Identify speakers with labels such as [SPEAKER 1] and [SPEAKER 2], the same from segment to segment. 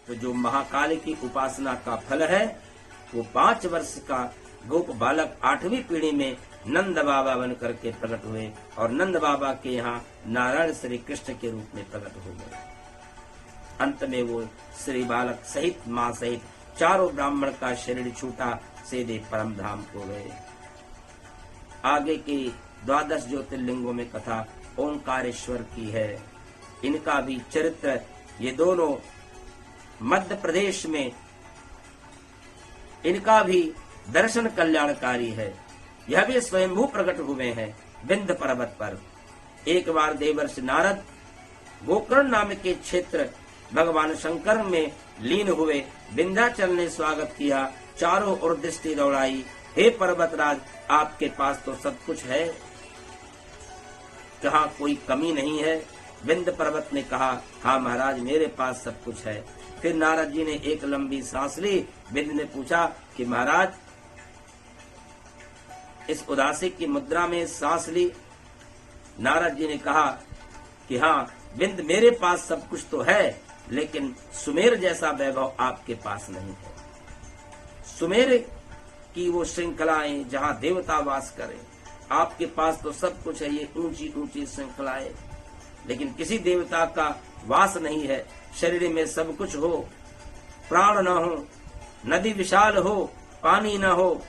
[SPEAKER 1] तो जो महाकाली की उपासना का फल है वो 5 वर्ष का गोप बालक 8वीं पीढ़ी में नंद बाबा बन करके प्रकट हुए और नंद बाबा के यहाँ नारायण श्री कृष्ण के रूप में प्रकट हो गए। अंत में वो श्री बालक सहित माँ सहित चारों ब्राह्मण का शरीर छूटा सीधे परम धाम को गए। आगे की 12 ज्योतिर्लिंगों में कथा ओंकारेश्वर की है। इनका भी चरित्र, ये दोनों मध्य प्रदेश में, इनका भी दर्शन कल्याणकारी है। यह भी स्वयंभू प्रकट हुए हैं विंध्य पर्वत पर। एक बार देवर्षि नारद गोकर्ण नाम के क्षेत्र भगवान शंकर में लीन हुए। विंध्याचल ने स्वागत किया, चारों ओर दृष्टि दौड़ाई। हे पर्वतराज, आपके पास तो सब कुछ है, कहाँ कोई कमी नहीं है। विंध्य पर्वत ने कहा, हाँ महाराज, मेरे पास सब कुछ है। फिर नारद जी ने एक लंबी सांस ली। विंध्य ने पूछा कि महाराज, इस उदासी की मुद्रा में सांस ली। नारद जी ने कहा कि हाँ विंध्य, मेरे पास सब कुछ तो है, लेकिन सुमेर जैसा वैभव आपके पास नहीं है। सुमेर की वो श्रृंखलाएं जहाँ देवता वास करें, आपके पास तो सब कुछ है, ये ऊंची ऊंची श्रृंखलाएं, लेकिन किसी देवता का वास नहीं है। शरीर में सब कुछ हो, प्राण न हो, नदी विशाल हो, पानी न हो।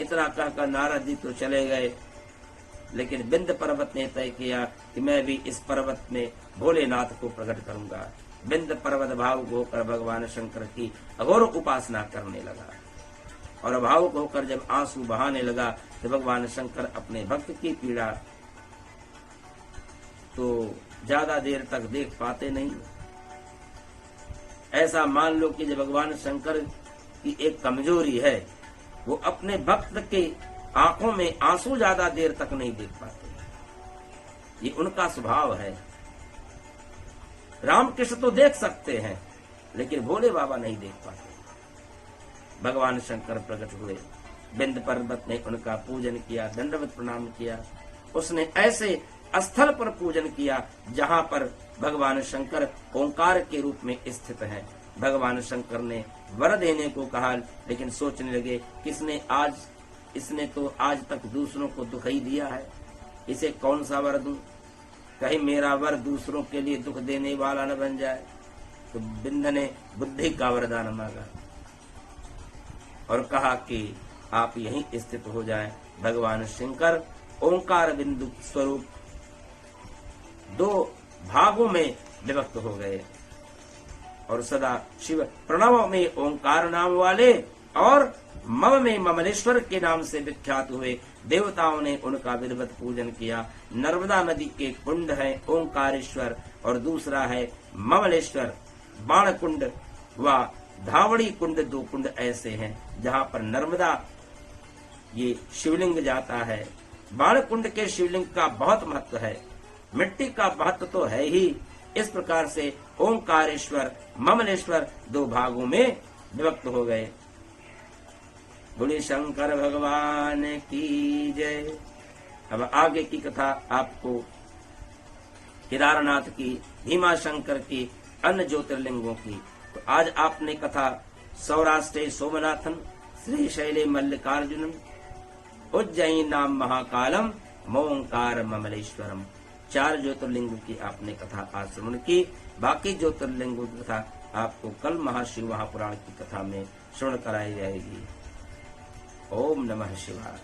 [SPEAKER 1] इतना कहकर नारद जी तो चले गए, लेकिन विंध्य पर्वत ने तय किया कि मैं भी इस पर्वत में भोलेनाथ को प्रकट करूंगा। विंध्य पर्वत भावुक होकर भगवान शंकर की अघोर उपासना करने लगा और भावुक होकर जब आंसू बहाने लगा तो भगवान शंकर अपने भक्त की पीड़ा तो ज्यादा देर तक देख पाते नहीं। ऐसा मान लो कि जब भगवान शंकर की एक कमजोरी है, वो अपने भक्त के आंखों में आंसू ज्यादा देर तक नहीं देख पाते। ये उनका स्वभाव है। रामकृष्ण तो देख सकते हैं, लेकिन भोले बाबा नहीं देख पाते। भगवान शंकर प्रकट हुए। विंध्य पर्वत ने उनका पूजन किया, दंडवत प्रणाम किया। उसने ऐसे स्थल पर पूजन किया जहां पर भगवान शंकर ओंकार के रूप में स्थित हैं। भगवान शंकर ने वर देने को कहा, लेकिन सोचने लगे इसने तो आज तक दूसरों को दुख ही दिया है, इसे कौन सा वर दूं, कहीं मेरा वर दूसरों के लिए दुख देने वाला न बन जाए। तो विंध्य ने बुद्धि का वरदान मांगा और कहा कि आप यहीं स्थित हो जाएं। भगवान शंकर ओंकार बिंदु स्वरूप 2 भागों में विभक्त हो गए और सदा शिव प्रणव में ओंकार नाम वाले और मम में ममलेश्वर के नाम से विख्यात हुए। देवताओं ने उनका विधिवत पूजन किया। नर्मदा नदी के कुंड है ओंकारेश्वर और दूसरा है ममलेश्वर। बाण कुंड व धावड़ी कुंड 2 कुंड ऐसे हैं जहाँ पर नर्मदा ये शिवलिंग जाता है। बाण कुंड के शिवलिंग का बहुत महत्व है, मिट्टी का महत्व तो है ही। इस प्रकार से ओंकारेश्वर ममलेश्वर 2 भागों में विभक्त हो गए। बोले शंकर भगवान की जय। अब आगे की कथा आपको केदारनाथ की, भीमा शंकर की, अन्य ज्योतिर्लिंगों की। तो आज आपने कथा सौराष्ट्र सोमनाथन, श्रीशैले मल्लिकार्जुनम, उज्जैन नाम महाकालम, मोंकार ममलेश्वरम, 4 ज्योतिर्लिंगों की आपने कथा आज श्रवण की। बाकी ज्योतिर्लिंगों की कथा आपको कल महाशिव महापुराण की कथा में श्रवण कराई जाएगी। ओम नमः शिवाय।